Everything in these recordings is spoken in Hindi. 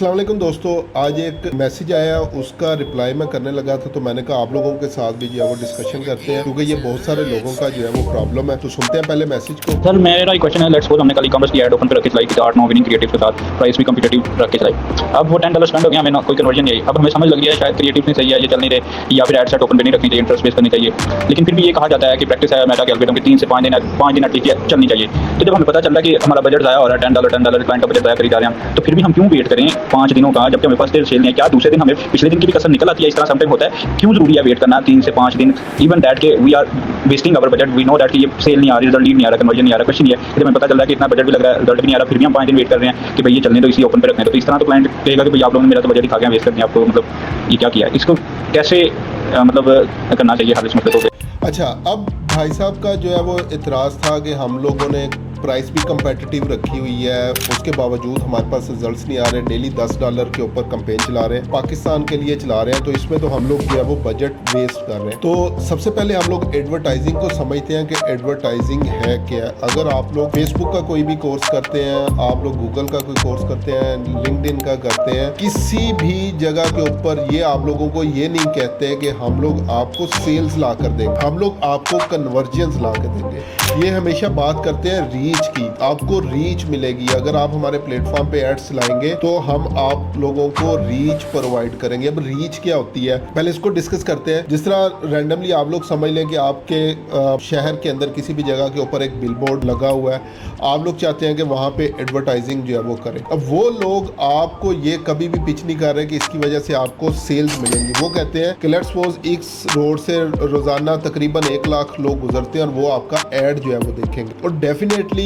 अस्सलाम वालेकुम दोस्तों, आज एक मैसेज आया, उसका रिप्लाई मैं करने लगा था तो मैंने कहा आप लोगों के साथ भी जो है वो डिस्कशन करते हैं क्योंकि ये बहुत सारे लोगों का जो है वो प्रॉब्लम है। तो सुनते हैं पहले मैसेज को। सर मेरा एक क्वेश्चन है। लेट्स सपोज हमने कल ई-कॉमर्स की ऐड ओपन कर रखी चलाई कि 8-9 विनिंग क्रिएटिव के साथ प्राइस भी कम्पिटेटिव रख के चलाई। अब वो $10 स्पेंड हो गया, हमें कोई कन्वर्जन नहीं आई। अब हमें समझ लग गया है शायद क्रिएटिव नहीं सही है, ये चल नहीं रहे, या फिर एड सेट ओपन पे नहीं रखनी चाहिए, इंटरेस्ट बेस करनी चाहिए। लेकिन फिर भी ये कहा जाता है कि प्रैक्टिस है मेटा के एल्गोरिथम की 3 से 5 दिन एटलीस्ट चलनी चाहिए। तो जब हमें पता चल रहा है कि हमारा बजट ज़ाया हो रहा है, $10 क्लाइंट का बजट ज़ाया करी जा रहे हैं, तो फिर भी हम क्यों वेट करें 5 दिनों का, जबकि हमें फर्स्ट डे सेल नहीं है? क्या दूसरे दिन हमें पिछले दिन की भी कसर निकल आती है? इस तरह समटाइम होता है। क्यों जरूरी है वेट करना 3 से 5 दिन? इवन दैट के we are wasting our budget, we know that कि ये सेल नहीं आ रही, रिजल्ट नहीं आ रहा, कन्वर्जन नहीं आ रहा, कुछ नहीं है। जब हमें पता चल रहा है कि इतना बजट भी लग रहा है, रिजल्ट भी नहीं आ रहा, फिर भी हम 5 दिन वेट कर रहे हैं कि भाई ये चलने दो, इसी ओपन पे रखने दो। तो इस तरह तो क्लाइंट कहेगा कि भाई आप लोगों ने मेरा तो बजट ही खा गया, वेस्ट कर दिया आपको, मतलब ये क्या किया है? इसको कैसे मतलब करना चाहिए हर इस मसले को? अच्छा, अब भाई साहब का जो है वो इतराज़ था कि हम लोगों ने प्राइस भी कंपेटिटिव रखी हुई है, उसके बावजूद हमारे पास रिजल्ट्स नहीं आ रहे। डेली $10 के ऊपर कंपेन चला रहे हैं, पाकिस्तान के लिए चला रहे हैं, तो इसमें तो हम लोग जो है वो बजट वेस्ट कर रहे हैं। तो सबसे पहले हम लोग एडवर्टाइजिंग को समझते हैं कि एडवर्टाइजिंग है क्या। अगर आप लोग फेसबुक का कोई भी कोर्स करते हैं, आप लोग गूगल का कोई कोर्स करते हैं, लिंक्डइन का करते हैं, किसी भी जगह के ऊपर ये आप लोगों को ये नहीं कहते कि हम लोग आपको सेल्स ला कर देंगे, हम लोग आपको कन्वर्जन्स ला कर देंगे। ये हमेशा बात करते हैं रीच की, आपको रीच मिलेगी। अगर आप हमारे प्लेटफॉर्म पे एड्स लाएंगे तो हम आप लोगों को रीच प्रोवाइड करेंगे। अब रीच क्या होती है, पहले इसको डिस्कस करते हैं। जिस तरह रैंडमली आप लोग समझ लें कि आपके शहर के अंदर किसी भी जगह के ऊपर एक बिलबोर्ड लगा हुआ है, आप लोग चाहते हैं कि वहाँ पे एडवर्टाइजिंग जो है वो करें। अब वो लोग आपको ये कभी भी पिच नहीं कर रहे कि इसकी वजह से आपको सेल्स मिलेंगी। वो कहते हैं कि लेट्स सपोज इस रोड से रोजाना तकरीबन 1 लाख लोग गुजरते हैं और वो आपका एड जो है वो देखेंगे, और डेफिनेटली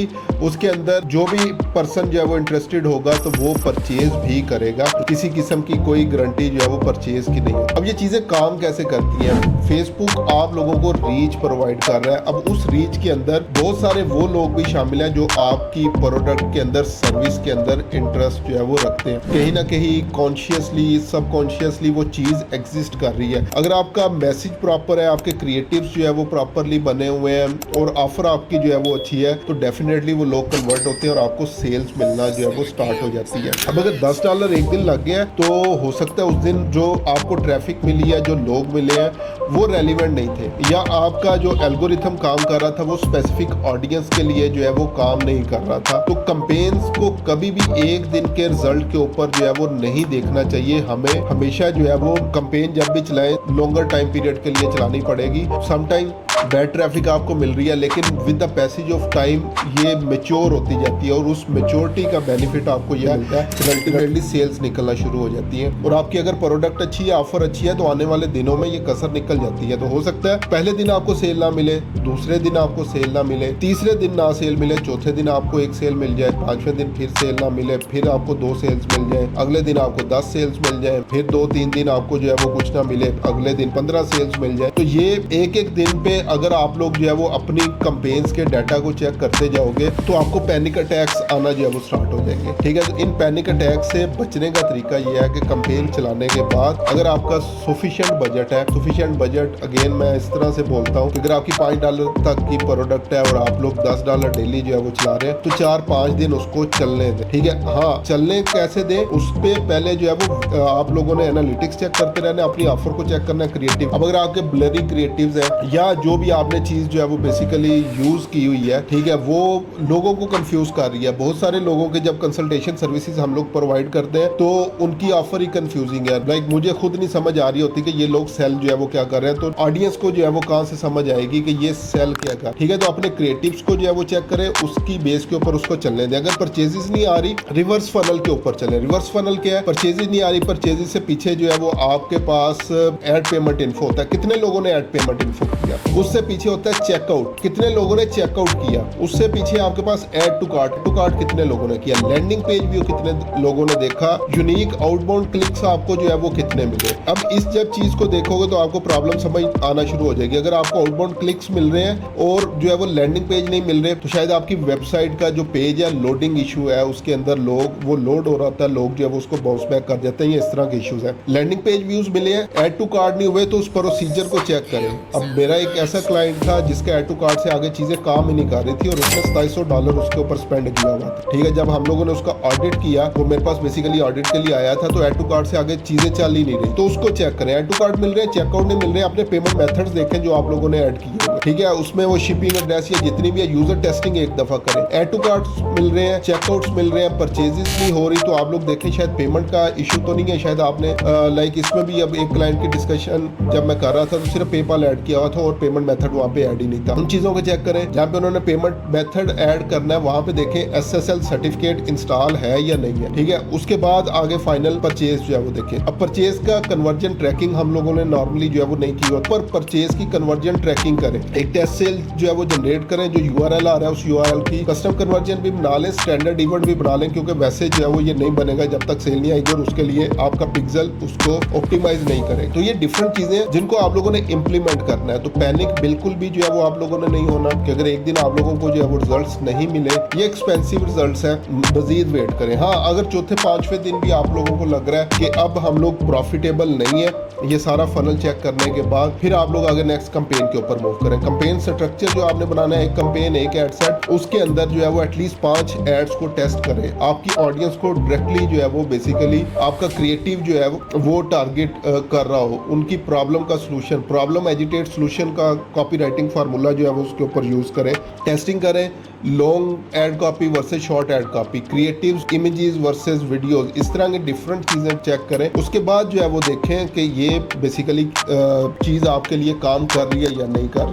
उसके अंदर जो भी पर्सन जो है वो इंटरेस्टेड होगा तो वो परचेज भी करेगा। किसी किस्म की कोई गारंटी जो है वो परचेज की नहीं है। अब ये चीजें काम कैसे करती हैं? फेसबुक आप लोगों को रीच प्रोवाइड कर रहा है। अब उस रीच के अंदर बहुत सारे वो लोग भी शामिल हैं जो आपकी प्रोडक्ट के अंदर, सर्विस के अंदर इंटरेस्ट जो है वो रखते हैं। कहीं ना कहीं कॉन्शियसली, सबकॉन्शियसली वो चीज एग्जिस्ट कर रही है। अगर आपका मैसेज प्रॉपर है, आपके क्रिएटिव्स जो है वो प्रॉपरली बने हुए हैं और ऑफर आपकी जो है वो अच्छी है, तो डेफिनेटली वो लोग कन्वर्ट होते हैं और आपको सेल्स मिलना जो है वो स्टार्ट हो जाती है। अब अगर $10 एक दिन लग गया तो हो सकता है उस दिन जो आपको ट्रैफिक मिली है, जो लोग मिले हैं, वो रेलिवेंट नहीं थे, या आपका जो एल्गोरिथम काम कर रहा था वो स्पेसिफिक ऑडियंस के लिए जो है वो काम नहीं कर रहा था। तो कैंपेन्स को कभी भी एक दिन के रिजल्ट के ऊपर जो है वो नहीं देखना चाहिए। हमें हमेशा जो है वो कैंपेन जब भी चलाएं लॉन्गर टाइम पीरियड के लिए चलानी पड़ेगी। समटाइम बैड ट्रैफिक आपको मिल रही है, लेकिन with the passage of time ये मेच्योर होती जाती है और उस मेच्योरिटी का बेनिफिट आपको यह मिलता है कि अल्टीमेटली सेल्स निकलना शुरू हो जाती है। और आपकी अगर प्रोडक्ट अच्छी है, ऑफर अच्छी है, तो आने वाले दिनों में ये कसर निकल जाती है। तो हो सकता है पहले दिन आपको सेल ना मिले, दूसरे दिन आपको सेल ना मिले, तीसरे दिन ना सेल मिले, चौथे दिन आपको 1 सेल मिल जाए, 5वें दिन फिर सेल ना मिले, फिर आपको 2 सेल्स मिल जाए, अगले दिन आपको 10 सेल्स मिल जाए, फिर 2-3 दिन आपको जो है वो कुछ ना मिले, अगले दिन 15 सेल्स मिल जाए। तो ये एक दिन पे अगर आप लोग जो है वो अपनी कैंपेन्स के डाटा को चेक करते जाओगे तो आपको पैनिक अटैक्स आना जो है वो स्टार्ट हो जाएंगे। ठीक है, तो इन पैनिक अटैक से बचने का तरीका ये है कि कैंपेन चलाने के बाद अगर आपका सफिशिएंट बजट है, सफिशिएंट बजट अगेन मैं इस तरह से बोलता हूँ कि अगर आपकी $5 तक की प्रोडक्ट है और आप लोग $10 डेली जो है वो चला रहे हैं, तो 4-5 दिन उसको चलने दें। ठीक है, हाँ, चलने कैसे दें, उस पे पहले जो है वो आप लोगों ने एनालिटिक्स चेक करते रहना, अपनी ऑफर को चेक करना है, क्रिएटिव। अब अगर आपके ब्लरी क्रिएटिव्स है या जो भी आपने चीज जो है वो बेसिकली यूज की हुई है, ठीक है, वो लोगों को कंफ्यूज कर रही है। बहुत सारे लोगों के जब कंसल्टेशन सर्विसेज हम लोग प्रोवाइड करते हैं तो उनकी ऑफर ही कंफ्यूजिंग है। लाइक मुझे खुद नहीं समझ आ रही होती कि ये लोग सेल जो है वो क्या कर रहे हैं, तो ऑडियंस को जो है वो कहां से समझ आएगी कि ये सेल क्या कर। ठीक है, तो अपने क्रिएटिव्स को जो है वो चेक करें, उसकी बेस के ऊपर उसको चलने दें। अगर परचेजेस नहीं आ रही, रिवर्स फनल के ऊपर चले। रिवर्स फनल क्या है? परचेजेस नहीं आ रही, परचेजेस से पीछे जो है वो आपके पास एड पेमेंट इन्फो होता है, कितने लोगों ने एड पेमेंट इन्फो किया, उससे पीछे होता है चेकआउट, कितने लोगों ने चेकआउट किया, उससे पीछे आपके पास ऐड टू कार्ट कितने लोगों ने किया, लैंडिंग पेज व्यू कितने लोगों ने देखा, यूनिक आउटबाउंड क्लिक्स आपको जो है वो कितने मिले। अब इस जब चीज को देखोगे तो आपको प्रॉब्लम समझ आना शुरू हो जाएगी। अगर आपको आउटबाउंड क्लिक्स मिल रहे हैं और जो है वो लैंडिंग पेज नहीं मिल रहे, तो शायद आपकी वेबसाइट का जो पेज है लोडिंग इशू है, उसके अंदर लोग वो लोड हो रहा था, लोग जो है वो उसको बाउंस बैक कर देते हैं। ये इस तरह के इश्यूज है। लैंडिंग पेज व्यूज मिले हैं, ऐड टू कार्ट नहीं हुए, तो उस प्रोसीजर को चेक करें। अब मेरा एक ऐसा क्लाइंट था जिसके ऐड टू कार्ट से आगे चीज़ें काम ही नहीं कर रही थी और उसने $2700 उसके ऊपर स्पेंड किया हुआ था। ठीक है, जब हम लोगों ने उसका ऑडिट किया, वो मेरे पास बेसिकली ऑडिट के लिए आया था, तो ऐड टू कार्ट से आगे चीज़ें चल ही नहीं रही, तो उसको चेक करें। ऐड टू कार्ट मिल रहे हैं, चेकआउट नहीं मिल रहे हैं, अपने पेमेंट मेथड्स देखें जो आप लोगों ने ऐड किए हुए। ठीक है, उसमें वो शिपिंग एड्रेस या जितनी भी है यूजर टेस्टिंग एक दफा करें। ऐड टू कार्ट्स मिल रहे हैं, चेकआउट्स मिल रहे हैं, परचेजेस नहीं हो रही, तो आप लोग देखें शायद पेमेंट का इशू तो नहीं है, शायद आपने लाइक इसमें भी अब एक क्लाइंट की डिस्कशन जब मैं कर रहा था तो सिर्फ पेपाल ऐड किया हुआ था और पेमेंट मेथड वहाँ पे ऐड ही नहीं था। उन चीज़ों को चेक करें। जहाँ पे उन्होंने पेमेंट मेथड ऐड करना है वहाँ पे देखें SSL सर्टिफिकेट इंस्टॉल है या नहीं है। ठीक है, उसके बाद आगे फाइनल परचेज जो है वो देखें। अब परचेज का कन्वर्जन ट्रैकिंग हम लोगों ने नॉर्मली जो है वो नहीं की हुआ, पर परचेज की कन्वर्जन ट्रैकिंग करें। एक टेस्ट सेल जो है वो जनरेट करें, जो URL आ रहा है उस URL की कस्टम कन्वर्जन भी बना लें, स्टैंडर्ड इवेंट भी बना लें, क्योंकि वैसे जो है वो ये नहीं बनेगा जब तक सेल नहीं आएगी और उसके लिए आपका पिक्सल उसको ऑप्टिमाइज नहीं करे। तो ये डिफरेंट चीजें जिनको आप लोगों ने इंप्लीमेंट करना है। तो पैनिक बिल्कुल भी जो है वो आप लोगों ने नहीं होना कि अगर एक दिन आप लोगों को जो है वो रिजल्ट्स नहीं मिले, ये एक्सपेंसिव रिजल्ट्स है, मजीद वेट करें। हाँ, अगर चौथे पांचवें दिन भी आप लोगों को लग रहा है कि अब हम लोग प्रॉफिटेबल नहीं है, ये सारा फनल चेक करने के बाद फिर आप लोग आगे नेक्स्ट कैंपेन के ऊपर मूव करें। कैंपेन स्ट्रक्चर जो आपने बनाना है, एक कैंपेन, एक एड सेट, उसके अंदर जो है वो एटलीस्ट 5 एड्स को टेस्ट करें। आपकी ऑडियंस को डायरेक्टली जो है वो बेसिकली आपका क्रिएटिव जो है वो टारगेट कर रहा हो, उनकी प्रॉब्लम का सोल्यूशन, प्रॉब्लम एजिटेट सोल्यूशन का कॉपी राइटिंग फार्मूला जो है वो उसके ऊपर यूज करें। टेस्टिंग करें long ad copy versus short ad copy, creative images versus videos, इस तरह की डिफरेंट चीज़ें चेक करें। उसके बाद जो है वो देखें कि ये बेसिकली चीज़ आपके लिए काम कर रही है या नहीं कर रही।